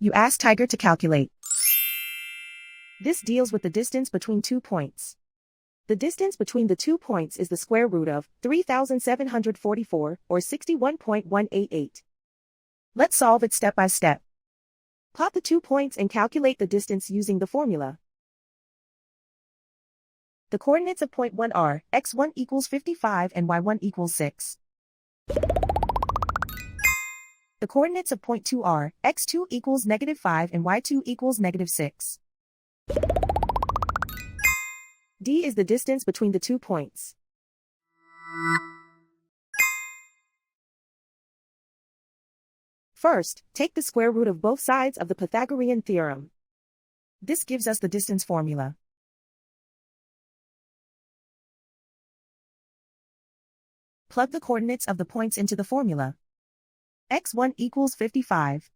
You ask Tiger to calculate. This deals with the distance between 2 points. The distance between the 2 points is the square root of 3,744, or 61.188. Let's solve it step by step. Plot the 2 points and calculate the distance using the formula. The coordinates of point 1 are x1 equals 55 and y1 equals 6. The coordinates of point 2 are x2 equals -5 and y2 equals -6. D is the distance between the 2 points. First, take the square root of both sides of the Pythagorean theorem. This gives us the distance formula. Plug the coordinates of the points into the formula. x1 equals 55.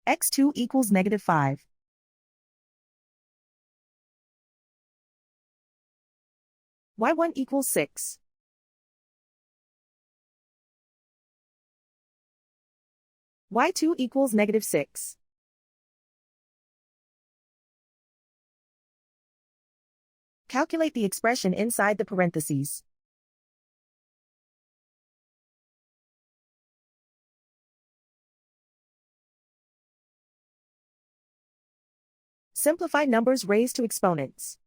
x2 equals -5. y1 equals 6. y2 equals -6. Calculate the expression inside the parentheses. Simplify numbers raised to exponents.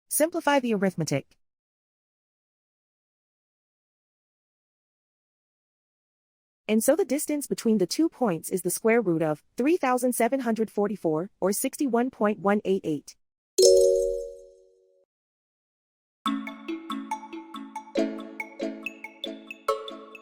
Simplify the arithmetic. And so the distance between the 2 points is the square root of 3,744, or 61.188.